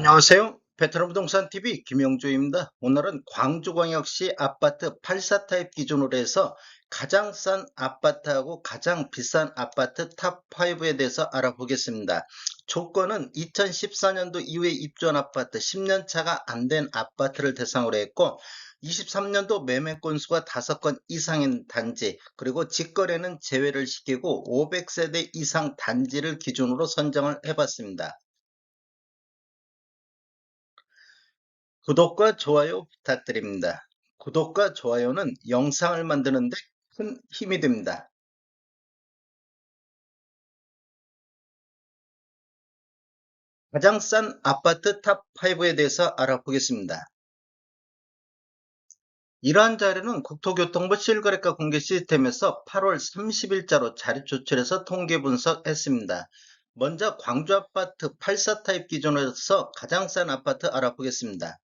안녕하세요. 베트남 부동산 TV 김영주입니다. 오늘은 광주광역시 아파트 84 타입 기준으로 해서 가장 싼 아파트하고 가장 비싼 아파트 탑5에 대해서 알아보겠습니다. 조건은 2014년도 이후에 입주한 아파트, 10년 차가 안 된 아파트를 대상으로 했고 23년도 매매 건수가 5건 이상인 단지, 그리고 직거래는 제외를 시키고 500세대 이상 단지를 기준으로 선정을 해봤습니다. 구독과 좋아요 부탁드립니다. 구독과 좋아요는 영상을 만드는데 큰 힘이 됩니다. 가장 싼 아파트 탑5에 대해서 알아보겠습니다. 이러한 자료는 국토교통부 실거래가 공개 시스템에서 8월 30일자로 자료 조출해서 통계 분석했습니다. 먼저 광주 아파트 84 타입 기준으로 해서 가장 싼 아파트 알아보겠습니다.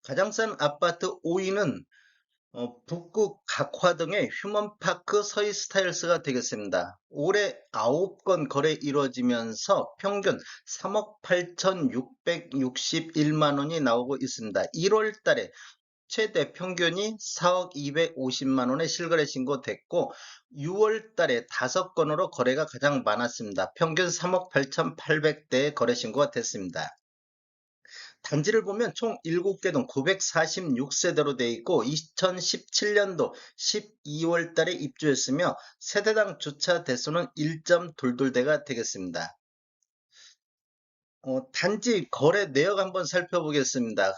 가장 싼 아파트 5위는 북구 각화동의 휴먼파크 서희 스타일스가 되겠습니다. 올해 9건 거래 이루어지면서 평균 3억 8,661만 원이 나오고 있습니다. 1월 달에 최대 평균이 4억 250만 원의 실거래 신고됐고 6월 달에 5건으로 거래가 가장 많았습니다. 평균 3억 8,800대의 거래 신고가 됐습니다. 단지를 보면 총 7개 동 946세대로 되어 있고 2017년도 12월 달에 입주했으며 세대당 주차 대수는 1.22대가 되겠습니다. 단지 거래 내역 한번 살펴보겠습니다.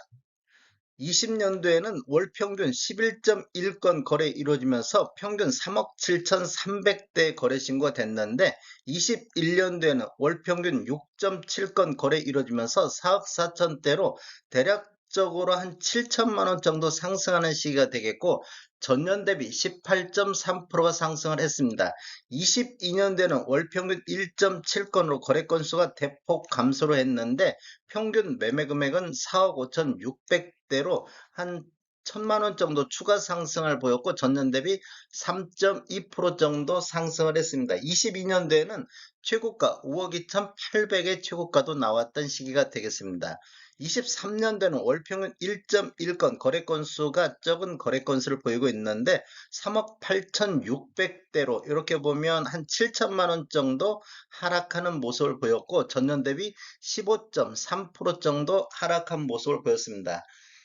20년도에는 월 평균 11.1건 거래 이루어지면서 평균 3억 7,300대 거래 신고가 됐는데 21년도에는 월 평균 6.7건 거래 이루어지면서 4억 4천대로 대략적으로 한 7천만 원 정도 상승하는 시기가 되겠고 전년 대비 18.3%가 상승을 했습니다. 22년도에는 월 평균 1.7건으로 거래 건수가 대폭 감소를 했는데 평균 매매 금액은 4억 5,600대로 한 1천만 원 정도 추가 상승을 보였고 전년 대비 3.2% 정도 상승을 했습니다. 22년도에는 최고가 5억 2,800의 최고가도 나왔던 시기가 되겠습니다. 23년도에는 월 평균 1.1건 거래 건수가 적은 거래 건수를 보이고 있는데 3억 8,600대로 이렇게 보면 한 7천만 원 정도 하락하는 모습을 보였고 전년 대비 15.3% 정도 하락한 모습을 보였습니다.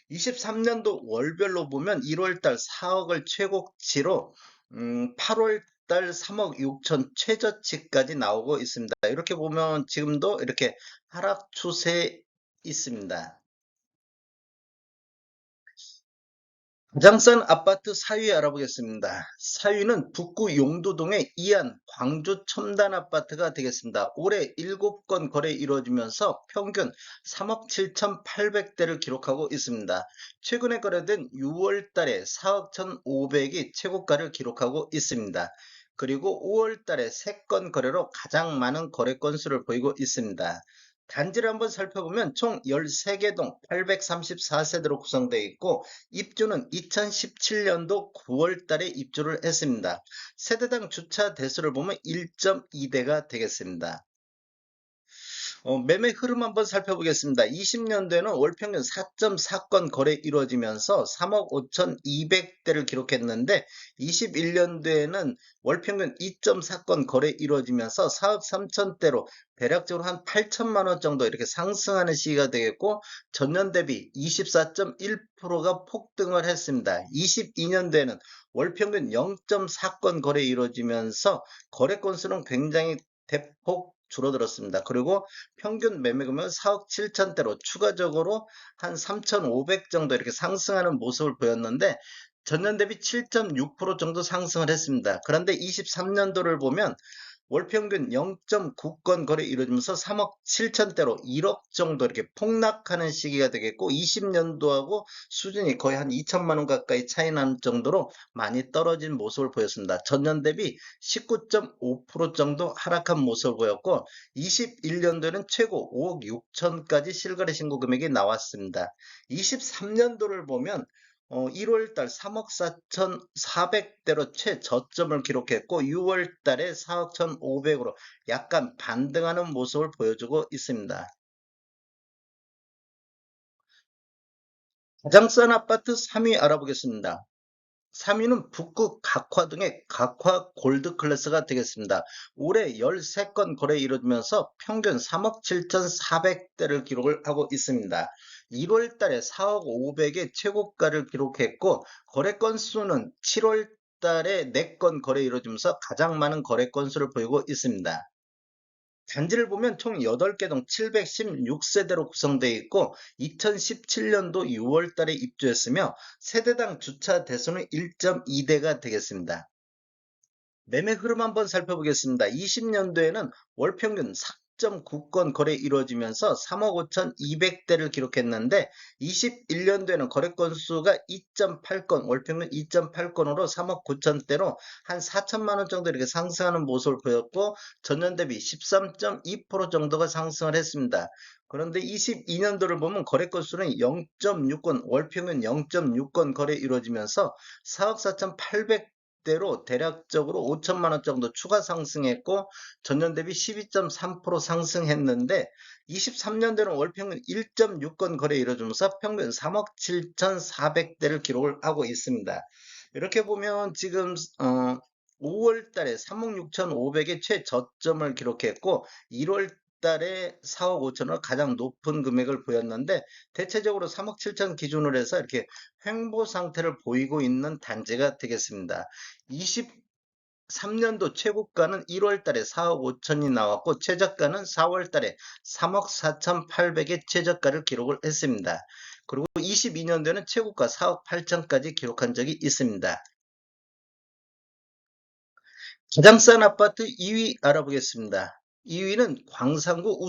23년도 월별로 보면 1월달 4억을 최고치로 8월달 3억 6천 최저치까지 나오고 있습니다. 이렇게 보면 지금도 이렇게 하락 추세에 있습니다. 가장 싼 아파트 4위 알아보겠습니다. 4위는 북구 용두동의 이안 광주 첨단 아파트가 되겠습니다. 올해 7건 거래 이루어지면서 평균 3억 7,800대를 기록하고 있습니다. 최근에 거래된 6월 달에 4억 1,500이 최고가를 기록하고 있습니다. 그리고 5월 달에 3건 거래로 가장 많은 거래 건수를 보이고 있습니다. 단지를 한번 살펴보면 총 13개 동 834세대로 구성되어 있고 입주는 2017년도 9월 달에 입주를 했습니다. 세대당 주차 대수를 보면 1.2대가 되겠습니다. 매매 흐름 한번 살펴보겠습니다. 20년도에는 월 평균 4.4건 거래 이루어지면서 3억 5,200대를 기록했는데 21년도에는 월 평균 2.4건 거래 이루어지면서 4억 3천대로 대략적으로 한 8천만 원 정도 이렇게 상승하는 시기가 되겠고 전년 대비 24.1%가 폭등을 했습니다. 22년도에는 월 평균 0.4건 거래 이루어지면서 거래 건수는 굉장히 대폭 줄어들었습니다. 그리고 평균 매매금은 4억 7천대로 추가적으로 한 3,500 정도 이렇게 상승하는 모습을 보였는데 전년 대비 7.6% 정도 상승을 했습니다. 그런데 23년도를 보면 월 평균 0.9건 거래 이루어지면서 3억 7천대로 1억 정도 이렇게 폭락하는 시기가 되겠고 20년도하고 수준이 거의 한 2천만 원 가까이 차이 나는 정도로 많이 떨어진 모습을 보였습니다. 전년 대비 19.5% 정도 하락한 모습을 보였고 21년도에는 최고 5억 6천까지 실거래 신고 금액이 나왔습니다. 23년도를 보면 1월 달 3억 4,400대로 최저점을 기록했고 6월 달에 4억 1,500으로 약간 반등하는 모습을 보여주고 있습니다. 가장 싼 아파트 3위 알아보겠습니다. 3위는 북구 각화동의 각화 골드 클래스가 되겠습니다. 올해 13건 거래 이루어지면서 평균 3억 7,400대를 기록을 하고 있습니다. 1월 달에 4억 500의 최고가를 기록했고 거래 건수는 7월 달에 4건 거래 이루어지면서 가장 많은 거래 건수를 보이고 있습니다. 단지를 보면 총 8개 동 716세대로 구성되어 있고 2017년도 6월 달에 입주했으며 세대당 주차 대수는 1.2대가 되겠습니다. 매매 흐름 한번 살펴보겠습니다. 20년도에는 월 평균 4.9건 거래 이루어지면서 3억 5,200대를 기록했는데 21년도에는 거래 건수가 2.8건, 월 평균 2.8건으로 3억 9천대로 한 4천만 원 정도 이렇게 상승하는 모습을 보였고 전년 대비 13.2% 정도가 상승을 했습니다. 그런데 22년도를 보면 거래 건수는 0.6건, 월 평균 0.6건 거래 이루어지면서 4억 4,800 대로 대략적으로 5천만 원 정도 추가 상승했고 전년 대비 12.3% 상승했는데 23년도는 월 평균 1.6건 거래 이루어지면서 평균 3억 7,400대를 기록을 하고 있습니다. 이렇게 보면 지금 5월 달에 3억 6,500의 최저점을 기록했고 1월 달에 4억 5천을 가장 높은 금액을 보였는데 대체적으로 3억 7천 기준으로 해서 이렇게 횡보 상태를 보이고 있는 단지가 되겠습니다. 23년도 최고가는 1월 달에 4억 5천이 나왔고 최저가는 4월 달에 3억 4,800의 최저가를 기록을 했습니다. 그리고 22년도에는 최고가 4억 8천까지 기록한 적이 있습니다. 가장 싼 아파트 2위 알아보겠습니다. 2위는 광산구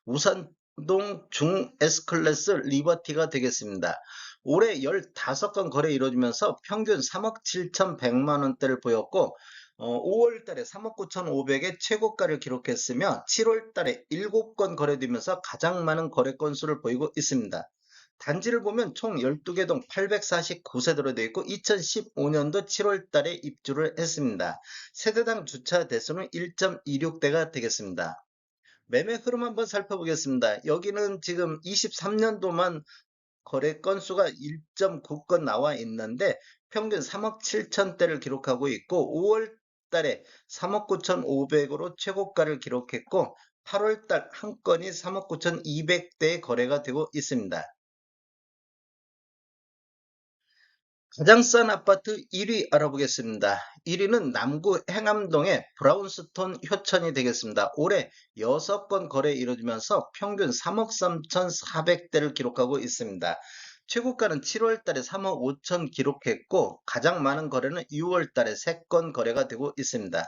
우산동 중 S클래스 리버티가 되겠습니다. 올해 15건 거래 이루어지면서 평균 3억 7,100만 원대를 보였고 5월 달에 3억 9,500의 최고가를 기록했으며 7월 달에 7건 거래되면서 가장 많은 거래 건수를 보이고 있습니다. 단지를 보면 총 12개 동 849세대로 되어 있고 2015년도 7월 달에 입주를 했습니다. 세대당 주차 대수는 1.26대가 되겠습니다. 매매 흐름 한번 살펴보겠습니다. 여기는 지금 23년도만 거래 건수가 1.9건 나와 있는데 평균 3억 7천대를 기록하고 있고 5월 달에 3억 9,500으로 최고가를 기록했고 8월 달 한 건이 3억 9,200대의 거래가 되고 있습니다. 가장 싼 아파트 1위 알아보겠습니다. 1위는 남구 행암동의 브라운스톤 효천이 되겠습니다. 올해 6건 거래 이루어지면서 평균 3억 3,400대를 기록하고 있습니다. 최고가는 7월 달에 3억 5천 기록했고 가장 많은 거래는 6월 달에 3건 거래가 되고 있습니다.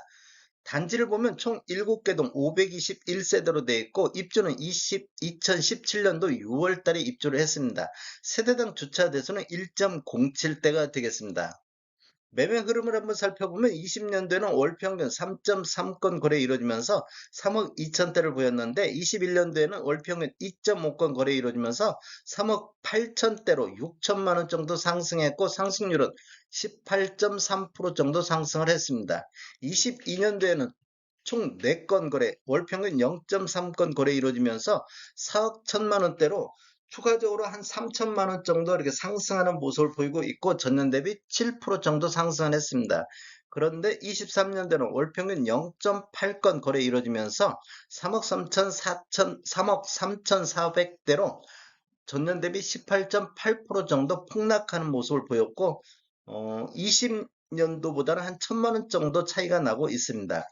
단지를 보면 총 7개 동 521세대로 되어 있고 입주는 2017년도 6월 달에 입주를 했습니다. 세대당 주차 대수는 1.07대가 되겠습니다. 매매 흐름을 한번 살펴보면 20년도에는 월 평균 3.3건 거래 이루어지면서 3억 2천대를 보였는데 21년도에는 월 평균 2.5건 거래 이루어지면서 3억 8천대로 6천만 원 정도 상승했고 상승률은 18.3% 정도 상승을 했습니다. 22년도에는 총 4건 거래, 월 평균 0.3건 거래 이루어지면서 4억 1천만 원대로 추가적으로 한 3천만 원 정도 이렇게 상승하는 모습을 보이고 있고 전년 대비 7% 정도 상승을 했습니다. 그런데 23년도는 월 평균 0.8건 거래 이루어지면서 3억 3,400대로 전년 대비 18.8% 정도 폭락하는 모습을 보였고 20년도보다는 한 1천만 원 정도 차이가 나고 있습니다.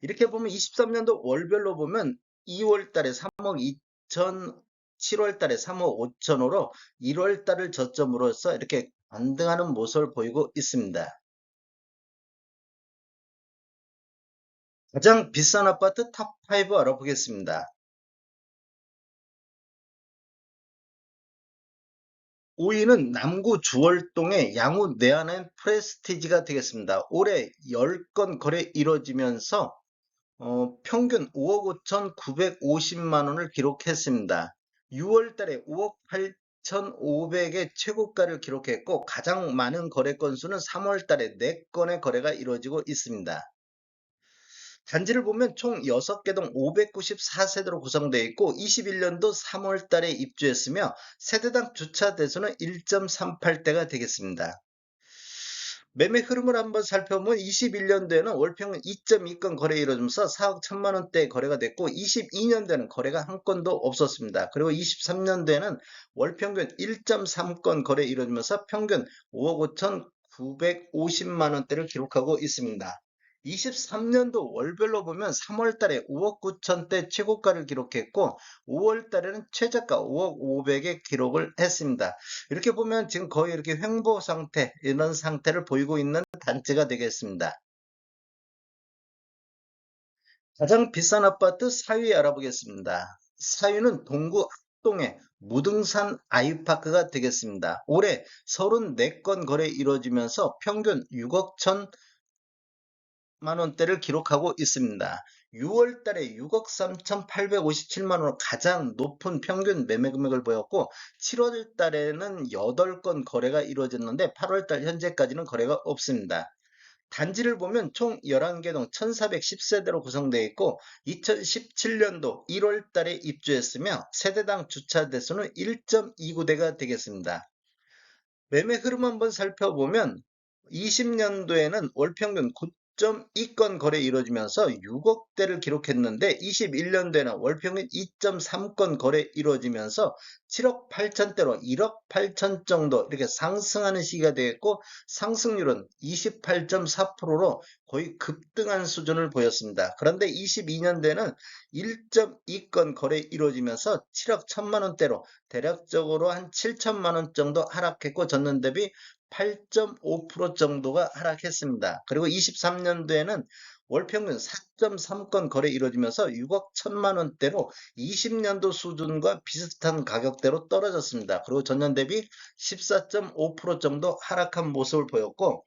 이렇게 보면 23년도 월별로 보면 2월 달에 3억 2천, 7월 달에 3억 5천으로 1월 달을 저점으로서 이렇게 반등하는 모습을 보이고 있습니다. 가장 비싼 아파트 탑5 알아보겠습니다. 5위는 남구 주월동의 양우 내한의 프레스티지가 되겠습니다. 올해 10건 거래 이루어지면서 평균 5억 5천950만 원을 기록했습니다. 6월 달에 5억 8천5백의 최고가를 기록했고 가장 많은 거래 건수는 3월 달에 4건의 거래가 이루어지고 있습니다. 단지를 보면 총 6개 동 594세대로 구성되어 있고 21년도 3월 달에 입주했으며 세대당 주차 대수는 1.38대가 되겠습니다. 매매 흐름을 한번 살펴보면 21년도에는 월평균 2.2건 거래 이루어지면서 4억 1천만 원대 거래가 됐고 22년도에는 거래가 한 건도 없었습니다. 그리고 23년도에는 월평균 1.3건 거래 이루어지면서 평균 5억 5천 950만 원대를 기록하고 있습니다. 23년도 월별로 보면 3월 달에 5억 9천대 최고가를 기록했고 5월 달에는 최저가 5억 500에 기록을 했습니다. 이렇게 보면 지금 거의 이렇게 횡보 상태, 이런 상태를 보이고 있는 단지가 되겠습니다. 가장 비싼 아파트 4위 알아보겠습니다. 4위는 동구 악동의 무등산 아이파크가 되겠습니다. 올해 34건 거래 이루어지면서 평균 6억 1천만 원대를 기록하고 있습니다. 6월 달에 6억 3,857만 원으로 가장 높은 평균 매매 금액을 보였고 7월 달에는 8건 거래가 이루어졌는데 8월 달 현재까지는 거래가 없습니다. 단지를 보면 총 11개 동 1410세대로 구성되어 있고 2017년도 1월 달에 입주했으며 세대당 주차 대수는 1.29대가 되겠습니다. 매매 흐름 한번 살펴보면 20년도에는 월평균 9.2건 거래 이루어지면서 6억대를 기록했는데 21년도에는 월평균 2.3건 거래 이루어지면서 7억 8천대로 1억 8천 정도 이렇게 상승하는 시기가 되겠고 상승률은 28.4%로 거의 급등한 수준을 보였습니다. 그런데 22년도에는 1.2건 거래 이루어지면서 7억 1천만 원대로 대략적으로 한 7천만 원 정도 하락했고 전년 대비 8.5% 정도가 하락했습니다. 그리고 23년도에는 월평균 4.3건 거래 이루어지면서 6억 1천만 원대로 20년도 수준과 비슷한 가격대로 떨어졌습니다. 그리고 전년 대비 14.5% 정도 하락한 모습을 보였고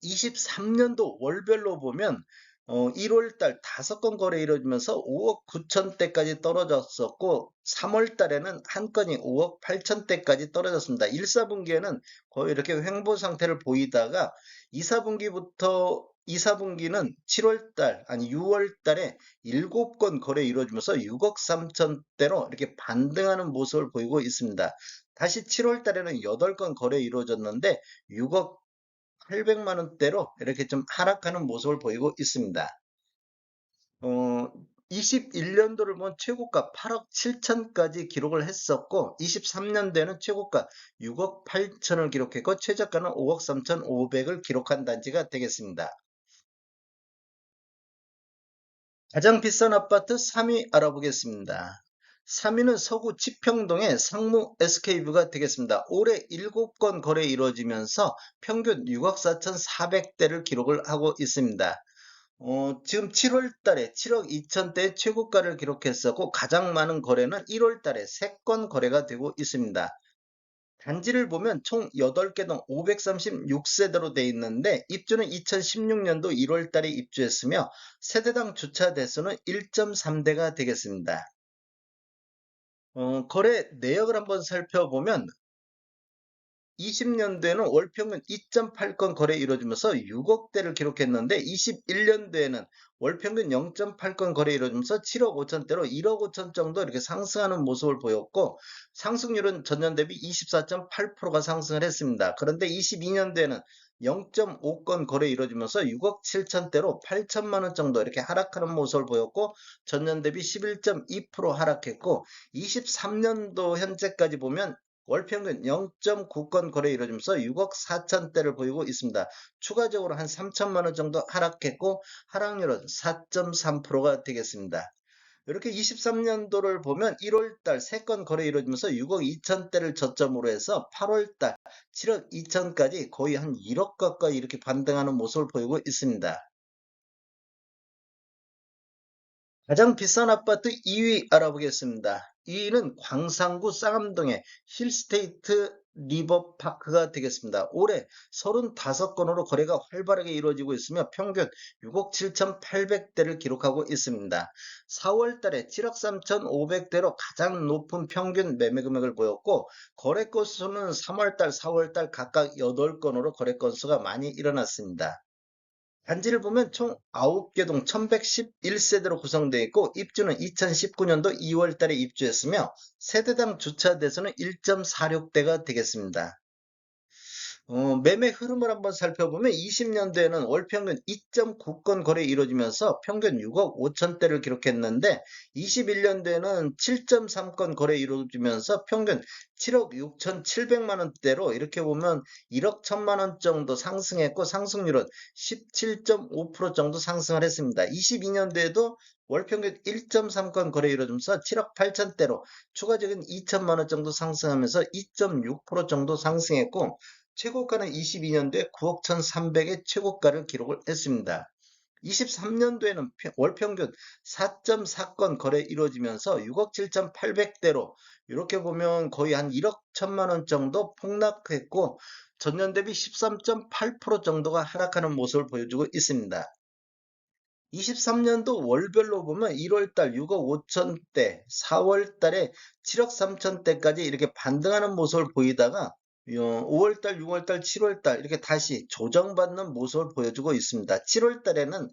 23년도 월별로 보면 1월 달 5건 거래 이루어지면서 5억 9천대까지 떨어졌었고 3월 달에는 한 건이 5억 8천대까지 떨어졌습니다. 1, 4분기에는 거의 이렇게 횡보 상태를 보이다가 2, 4분기는 7월 달 아니 6월 달에 7건 거래 이루어지면서 6억 3천대로 이렇게 반등하는 모습을 보이고 있습니다. 다시 7월 달에는 8건 거래 이루어졌는데 6억 800만 원대로 이렇게 좀 하락하는 모습을 보이고 있습니다. 21년도를 보면 최고가 8억 7천까지 기록을 했었고 23년도에는 최고가 6억 8천을 기록했고 최저가는 5억 3천5백을 기록한 단지가 되겠습니다. 가장 비싼 아파트 3위 알아보겠습니다. 3위는 서구 지평동의 상무 SK뷰가 되겠습니다. 올해 7건 거래 이루어지면서 평균 6억 4천4백대를 기록을 하고 있습니다. 지금 7월 달에 7억 2천대 최고가를 기록했었고 가장 많은 거래는 1월 달에 3건 거래가 되고 있습니다. 단지를 보면 총 8개 동 536세대로 되어 있는데 입주는 2016년도 1월 달에 입주했으며 세대당 주차 대수는 1.3대가 되겠습니다. 거래 내역을 한번 살펴보면 20년도에는 월평균 2.8건 거래 이루어지면서 6억대를 기록했는데 21년도에는 월평균 0.8건 거래 이루어지면서 7억 5천대로 1억 5천 정도 이렇게 상승하는 모습을 보였고 상승률은 전년 대비 24.8%가 상승을 했습니다. 그런데 22년도에는 0.5건 거래 이루어지면서 6억 7천대로 8천만 원 정도 이렇게 하락하는 모습을 보였고 전년 대비 11.2% 하락했고 23년도 현재까지 보면 월평균 0.9건 거래 이루어지면서 6억 4천대를 보이고 있습니다. 추가적으로 한 3천만 원 정도 하락했고 하락률은 4.3%가 되겠습니다. 이렇게 23년도를 보면 1월 달 3건 거래 이루어지면서 6억 2천대를 저점으로 해서 8월 달 7억 2천까지 거의 한 1억 가까이 이렇게 반등하는 모습을 보이고 있습니다. 가장 비싼 아파트 2위 알아보겠습니다. 2위는 광산구 쌍암동의 힐스테이트 리버파크가 되겠습니다. 올해 35건으로 거래가 활발하게 이루어지고 있으며 평균 6억 7,800대를 기록하고 있습니다. 4월 달에 7억 3,500대로 가장 높은 평균 매매 금액을 보였고 거래 건수는 3월 달, 4월 달 각각 8건으로 거래 건수가 많이 일어났습니다. 단지를 보면 총 9개 동 1111세대로 구성되어 있고 입주는 2019년도 2월 달에 입주했으며 세대당 주차 대수는 1.46대가 되겠습니다. 매매 흐름을 한번 살펴보면 20년도에는 월 평균 2.9건 거래 이루어지면서 평균 6억 5천대를 기록했는데 21년도에는 7.3건 거래 이루어지면서 평균 7억 6천7백만 원대로 이렇게 보면 1억 1천만 원 정도 상승했고 상승률은 17.5% 정도 상승을 했습니다. 22년도에도 월 평균 1.3건 거래 이루어지면서 7억 8천대로 추가적인 2천만 원 정도 상승하면서 2.6% 정도 상승했고 최고가는 22년도에 9억 1,300의 최고가를 기록을 했습니다. 23년도에는 월 평균 4.4건 거래 이루어지면서 6억 7,800대로 이렇게 보면 거의 한 1억 1천만 원 정도 폭락했고 전년 대비 13.8% 정도가 하락하는 모습을 보여주고 있습니다. 23년도 월별로 보면 1월달 6억 5천대, 4월달에 7억 3천대까지 이렇게 반등하는 모습을 보이다가 5월달, 6월달, 7월달 이렇게 다시 조정받는 모습을 보여주고 있습니다. 7월달에는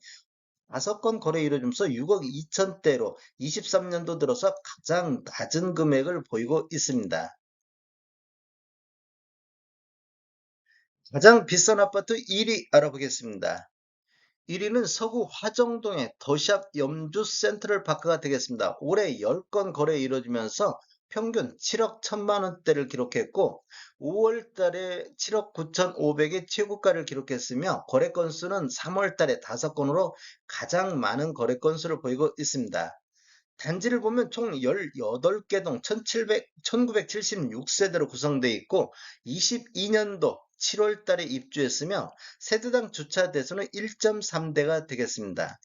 5건 거래 이루어지면서 6억 2천대로 23년도 들어서 가장 낮은 금액을 보이고 있습니다. 가장 비싼 아파트 1위 알아보겠습니다. 1위는 서구 화정동의 더샵 염주 센트럴파크가 되겠습니다. 올해 10건 거래 이루어지면서 평균 7억 1천만 원대를 기록했고 5월 달에 7억 9천5백의 최고가를 기록했으며 거래 건수는 3월 달에 5건으로 가장 많은 거래 건수를 보이고 있습니다. 단지를 보면 총 18개 동 1976세대로 구성되어 있고 22년도 7월 달에 입주했으며 세대당 주차 대수는 1.3대가 되겠습니다.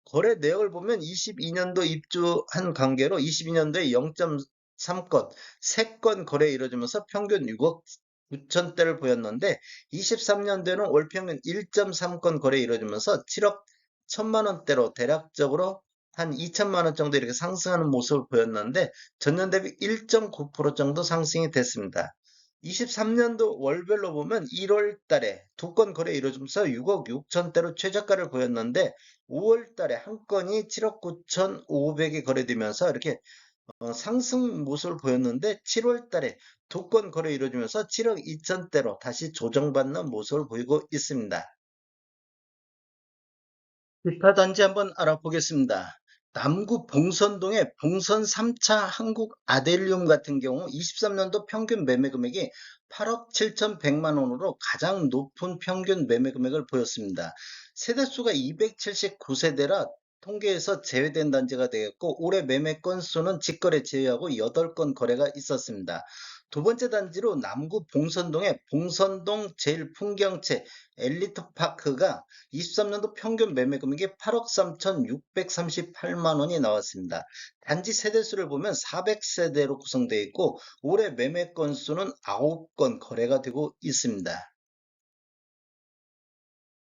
거래 내역을 보면 22년도 입주한 관계로 22년도에 0.3건, 3건 거래 이루어지면서 평균 6억 9천대를 보였는데 23년도에는 월 평균 1.3건 거래 이루어지면서 7억 1천만 원대로 대략적으로 한 2천만 원 정도 이렇게 상승하는 모습을 보였는데 전년 대비 1.9% 정도 상승이 됐습니다. 23년도 월별로 보면 1월 달에 2건 거래 이루어지면서 6억 6천대로 최저가를 보였는데 5월 달에 한 건이 7억 9천5백에 거래되면서 이렇게 상승 모습을 보였는데 7월 달에 2건 거래 이루어지면서 7억 2천대로 다시 조정받는 모습을 보이고 있습니다. 기타 단지 한번 알아보겠습니다. 남구 봉선동의 봉선 3차 한국 아델리움 같은 경우 23년도 평균 매매 금액이 8억 7천100만 원으로 가장 높은 평균 매매 금액을 보였습니다. 세대수가 279세대라 통계에서 제외된 단지가 되겠고 올해 매매 건수는 직거래 제외하고 8건 거래가 있었습니다. 두 번째 단지로 남구 봉선동의 봉선동 제일풍경채 엘리트파크가 23년도 평균 매매 금액이 8억 3,638만 원이 나왔습니다. 단지 세대수를 보면 400세대로 구성되어 있고 올해 매매 건수는 9건 거래가 되고 있습니다.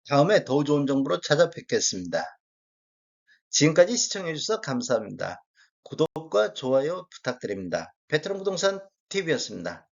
다음에 더 좋은 정보로 찾아뵙겠습니다. 지금까지 시청해주셔서 감사합니다. 구독과 좋아요 부탁드립니다. 베트남 부동산 TV였습니다.